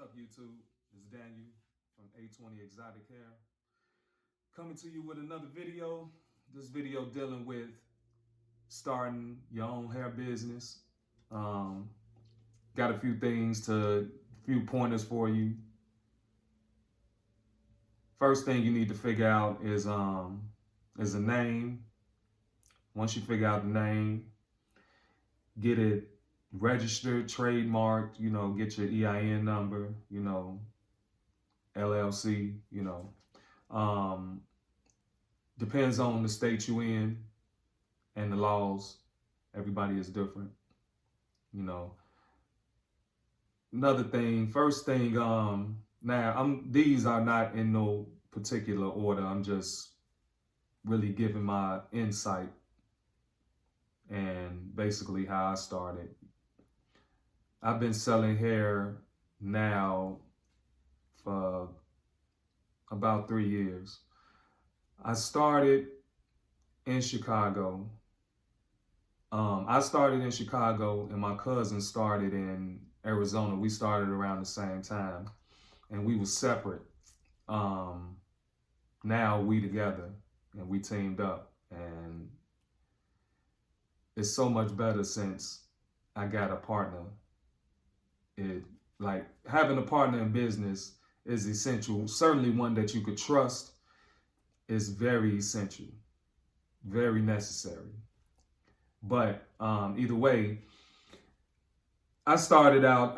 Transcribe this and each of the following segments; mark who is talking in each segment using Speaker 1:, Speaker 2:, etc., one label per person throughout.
Speaker 1: up, YouTube? It's Daniel from A20 Exotic Hair. Coming to you with another video. This video dealing with starting your own hair business. Got a few pointers for you. First thing you need to figure out is a name. Once you figure out the name, get it registered, trademarked, get your EIN number, LLC, depends on the state you in and the laws. Everybody is different, Another thing, first thing, now these are not in no particular order. I'm just really giving my insight and basically how I started. I've been selling hair now for about 3 years. I started in Chicago. I started in Chicago and my cousin started in Arizona. We started around the same time and we were separate. Now we together and we teamed up, and it's so much better since I got a partner. Like having a partner in business is essential. Certainly one that you could trust is very essential, very necessary. But either way, I started out,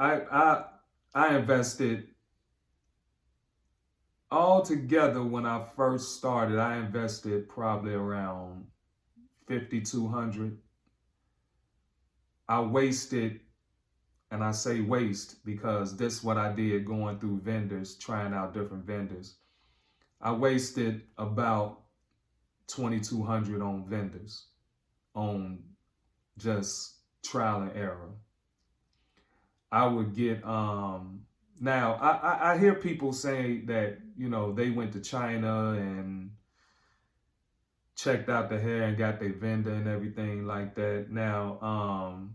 Speaker 1: I invested all together when I first started. I invested probably around $5,200. I wasted, and I say waste because this is what I did going through vendors, trying out different vendors. I wasted about $2,200 on vendors, on just trial and error. I would get, now I hear people say that, they went to China and checked out the hair and got their vendor and everything like that. Now,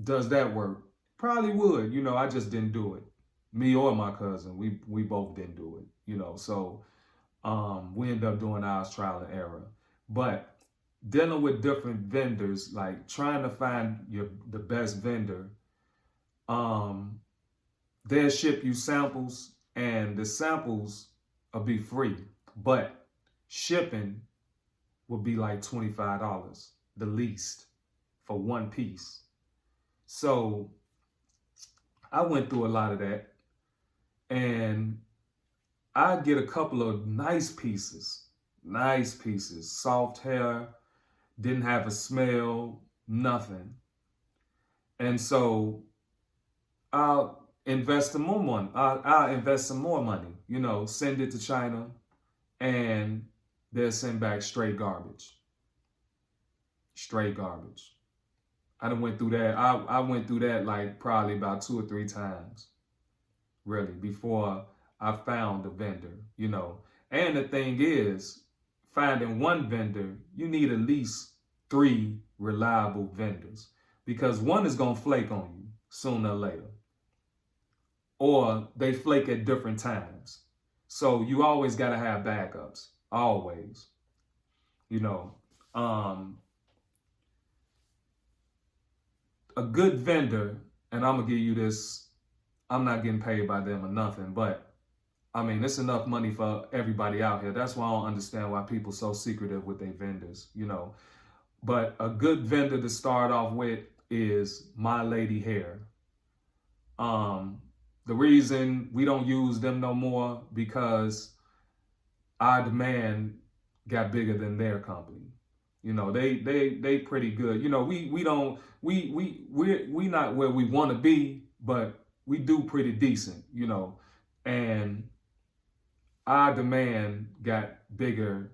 Speaker 1: does that work? Probably would. I just didn't do it. Me or my cousin, we both didn't do it. So we ended up doing ours trial and error. But dealing with different vendors, like trying to find the best vendor, they'll ship you samples and the samples will be free, but shipping will be like $25, the least, for one piece. So I went through a lot of that, and I get a couple of nice pieces, soft hair, didn't have a smell, nothing. And so I'll invest some more money. I'll invest some more money, send it to China, and they'll send back straight garbage. Straight garbage. I done went through that. I went through that like probably about 2 or 3 times, really, before I found a vendor, And the thing is, finding one vendor, you need at least 3 reliable vendors, because one is going to flake on you sooner or later, or they flake at different times. So you always got to have backups, always, a good vendor, and I'm going to give you this, I'm not getting paid by them or nothing, but I mean, it's enough money for everybody out here. That's why I don't understand why people so secretive with their vendors, But a good vendor to start off with is My Lady Hair. The reason we don't use them no more because our demand got bigger than their company. They pretty good. We not where we want to be, but we do pretty decent, and our demand got bigger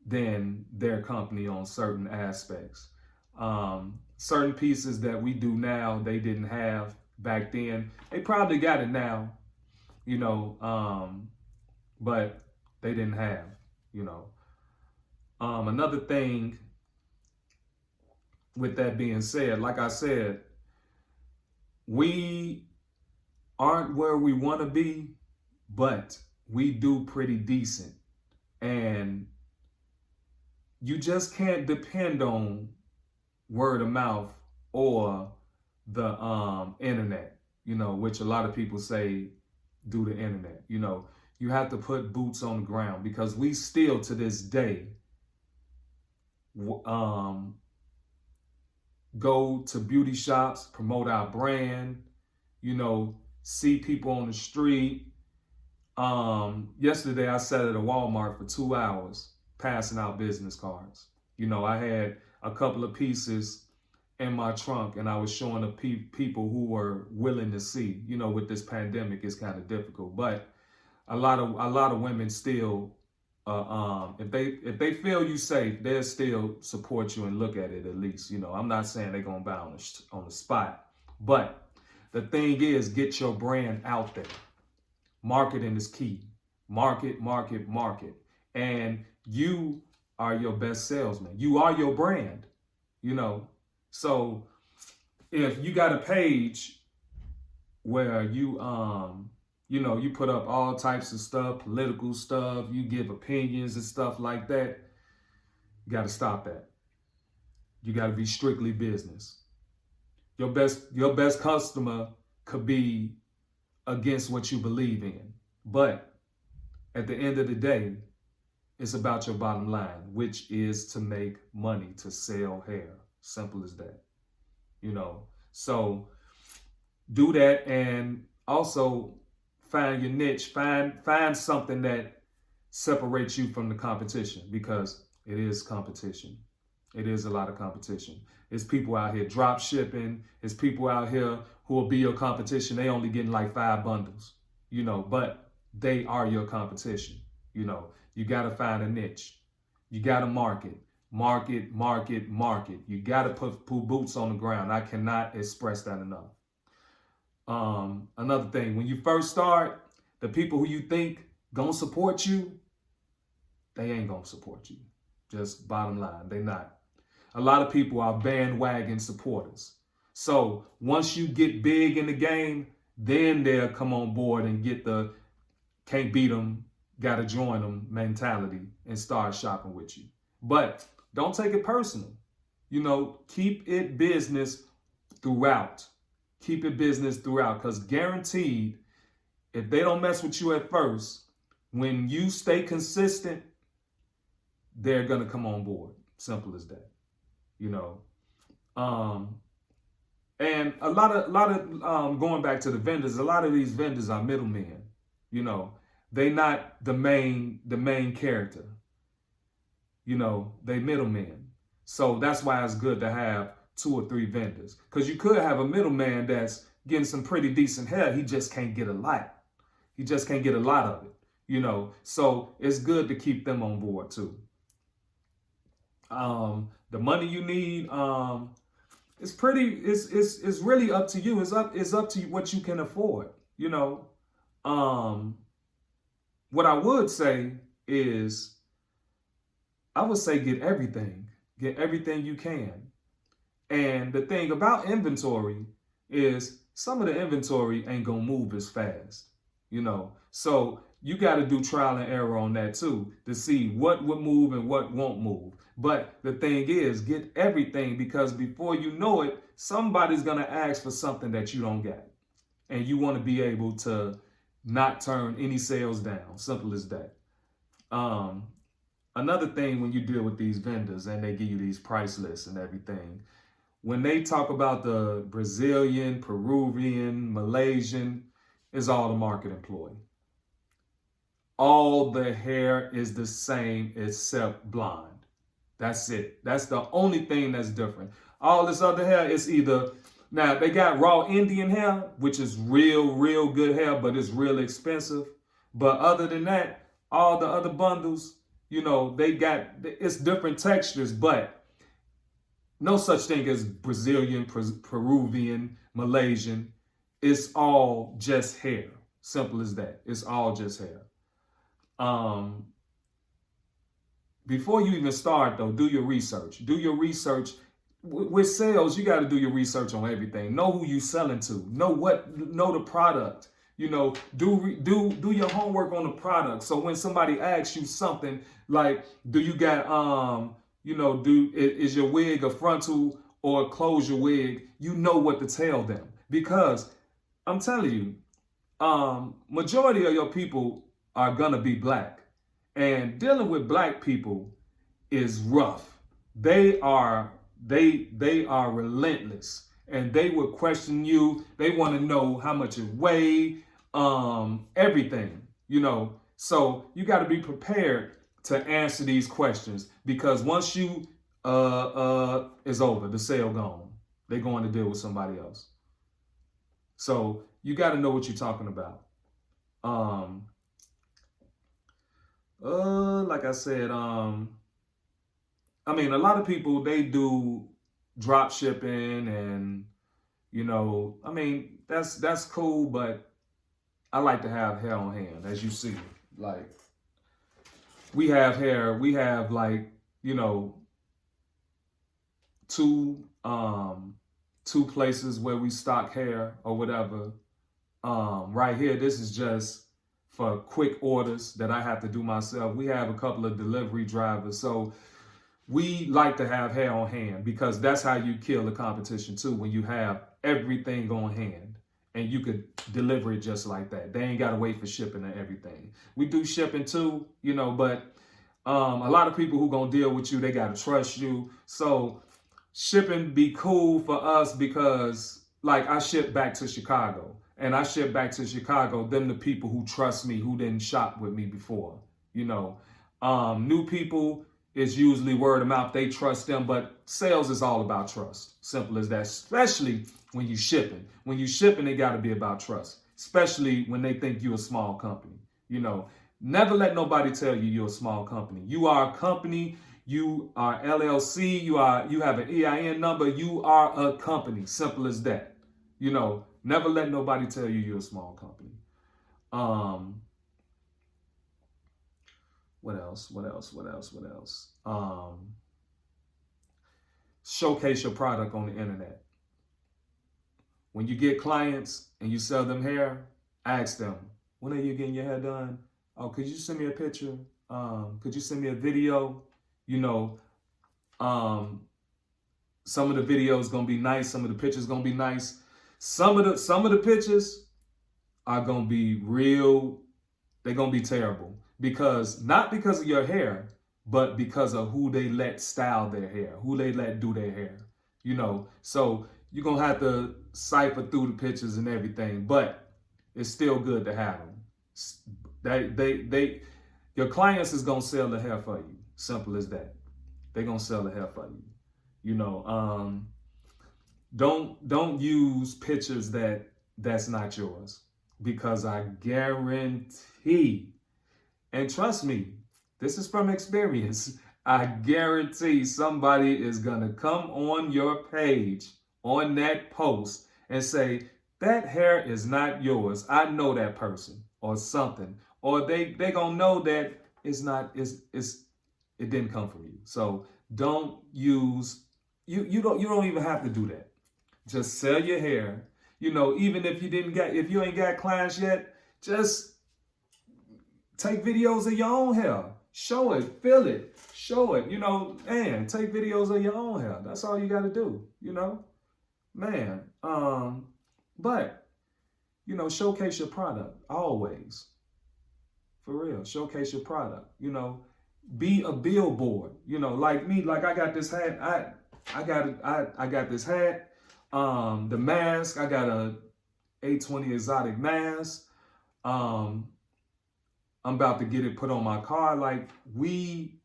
Speaker 1: than their company on certain aspects. Certain pieces that we do now, they didn't have back then. They probably got it now, but they didn't have, Another thing with that being said, like I said, we aren't where we want to be, but we do pretty decent. And you just can't depend on word of mouth or the internet, which a lot of people say do the internet. You have to put boots on the ground, because we still to this day go to beauty shops, promote our brand, see people on the street. Yesterday I sat at a Walmart for 2 hours passing out business cards. I had a couple of pieces in my trunk, and I was showing the people who were willing to see. With this pandemic, it's kind of difficult, but a lot of women still, if they feel you safe, they'll still support you and look at it at least. I'm not saying they're gonna buy on the spot, but the thing is, get your brand out there. Marketing is key. Market, market, market, and you are your best salesman. You are your brand. So if you got a page where you you put up all types of stuff, political stuff, you give opinions and stuff like that, you got to stop that. You got to be strictly business. Your best customer could be against what you believe in, but at the end of the day, it's about your bottom line, which is to make money, to sell hair. Simple as that. So do that, and also find your niche. Find something that separates you from the competition, because it is competition. It is a lot of competition. It's people out here drop shipping. It's people out here who will be your competition. They only getting like 5 bundles, but they are your competition. You got to find a niche. You got to market. Market. You got to put boots on the ground. I cannot express that enough. Another thing, when you first start, the people who you think gonna support you, they ain't gonna support you. Just bottom line, they not. A lot of people are bandwagon supporters. So once you get big in the game, then they'll come on board and get the can't beat them, gotta join them mentality and start shopping with you. But don't take it personal. Keep it business throughout. Keep it business throughout, because guaranteed, if they don't mess with you at first, when you stay consistent, they're going to come on board. Simple as that. And a lot of going back to the vendors, a lot of these vendors are middlemen. They not the main character. They middlemen. So that's why it's good to have 2 or 3 vendors, because you could have a middleman that's getting some pretty decent hair. He just can't get a lot. He just can't get a lot of it, So it's good to keep them on board too. The money you need, it's really up to you. It's up to you what you can afford. What I would say is, I would say get everything you can. And the thing about inventory is, some of the inventory ain't gonna move as fast, So you got to do trial and error on that too, to see what would move and what won't move. But the thing is, get everything, because before you know it, somebody's gonna ask for something that you don't get, and you want to be able to not turn any sales down. Simple as that. Another thing, when you deal with these vendors and they give you these price lists and everything, when they talk about the Brazilian, Peruvian, Malaysian, it's all the market employee. All the hair is the same except blonde. That's it. That's the only thing that's different. All this other hair is either, now they got raw Indian hair, which is real good hair, but it's real expensive. But other than that, all the other bundles, they got, it's different textures, but no such thing as Brazilian, Peruvian, Malaysian. It's all just hair. Simple as that. It's all just hair. Before you even start, though, do your research. Do your research with sales, you got to do your research on everything. Know who you selling to. Know the product. You know, do your homework on the product. So when somebody asks you something like, do you got is your wig a frontal or a closure wig? You know what to tell them, because I'm telling you, majority of your people are gonna be black, and dealing with black people is rough. They are relentless, and they will question you. They want to know how much it weigh, everything, So you got to be prepared to answer these questions, because once you is over, the sale gone. They're going to deal with somebody else. So you got to know what you're talking about. Like I said, I mean, a lot of people, they do drop shipping, and I mean, that's cool, but I like to have hair on hand, as you see. Like, we have hair, we have two places where we stock hair or whatever. Right here, this is just for quick orders that I have to do myself. We have a couple of delivery drivers, so we like to have hair on hand, because that's how you kill the competition too, when you have everything on hand and you could deliver it just like that. They ain't got to wait for shipping and everything. We do shipping too, but a lot of people who gonna deal with you, they got to trust you. So shipping be cool for us, because like I ship back to Chicago, and I ship back to Chicago, them the people who trust me, who didn't shop with me before, new people, is usually word of mouth. They trust them, but sales is all about trust. Simple as that, especially when you shipping. When you shipping, it got to be about trust, especially when they think you're a small company. Never let nobody tell you you're a small company. You are a company. You are LLC. You have an EIN number. You are a company. Simple as that. Never let nobody tell you you're a small company. What else? Showcase your product on the internet. When you get clients and you sell them hair, ask them, when are you getting your hair done? Oh, could you send me a picture? Could you send me a video? Some of the videos gonna be nice. Some of the pictures gonna be nice. Some of the pictures are gonna be real. They're gonna be terrible. Not because of your hair, but because of who they let style their hair, who they let do their hair, So you're going to have to cipher through the pictures and everything, but it's still good to have them. Your clients is going to sell the hair for you. Simple as that. They're going to sell the hair for you. Don't use pictures that's not yours, because I guarantee, and trust me, this is from experience, I guarantee somebody is going to come on your page, on that post, and say, that hair is not yours. I know that person, or something. Or they going to know that it didn't come from you. So don't use, you don't even have to do that. Just sell your hair. Even if you ain't got clients yet, just take videos of your own hair. Show it, feel it, show it, and take videos of your own hair. That's all you got to do, man. But, showcase your product always. For real, showcase your product, be a billboard, like me, like I got this hat. I got this hat, the mask, I got a A20 exotic mask. I'm about to get it put on my car. Like, we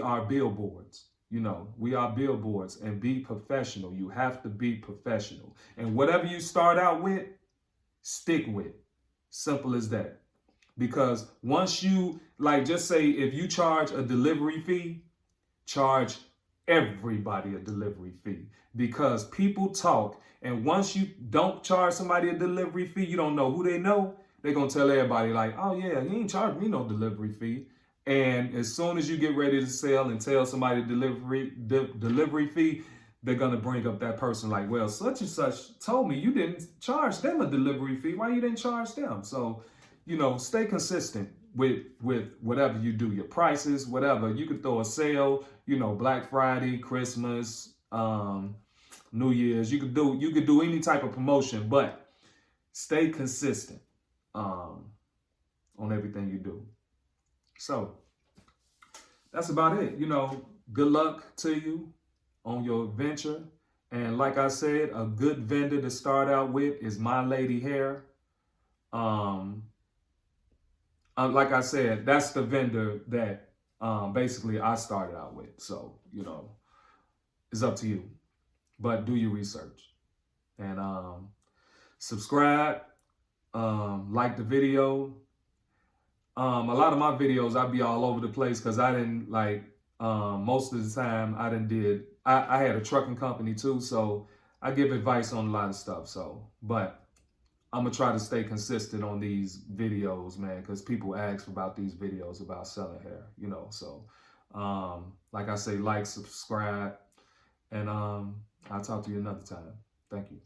Speaker 1: are billboards, we are billboards, and be professional. You have to be professional. And whatever you start out with, stick with. Simple as that. Because once you, just say if you charge a delivery fee, charge everybody a delivery fee. Because people talk, and once you don't charge somebody a delivery fee, you don't know who they know. They're going to tell everybody oh yeah, he ain't charged me no delivery fee. And as soon as you get ready to sell and tell somebody delivery fee, they're gonna bring up that person like, well, such and such told me you didn't charge them a delivery fee. Why you didn't charge them? So, stay consistent with whatever you do, your prices, whatever. You could throw a sale, Black Friday, Christmas, New Year's. You could do any type of promotion, but stay consistent on everything you do. So that's about it. Good luck to you on your venture. And like I said, a good vendor to start out with is My Lady Hair. Like I said, that's the vendor that basically I started out with. So, it's up to you. But do your research. And subscribe, like the video. A lot of my videos, I'd be all over the place because I didn't most of the time I had a trucking company too, so I give advice on a lot of stuff. So, but I'm gonna try to stay consistent on these videos, man, because people ask about these videos about selling hair, So, like I say, like, subscribe, and I'll talk to you another time. Thank you.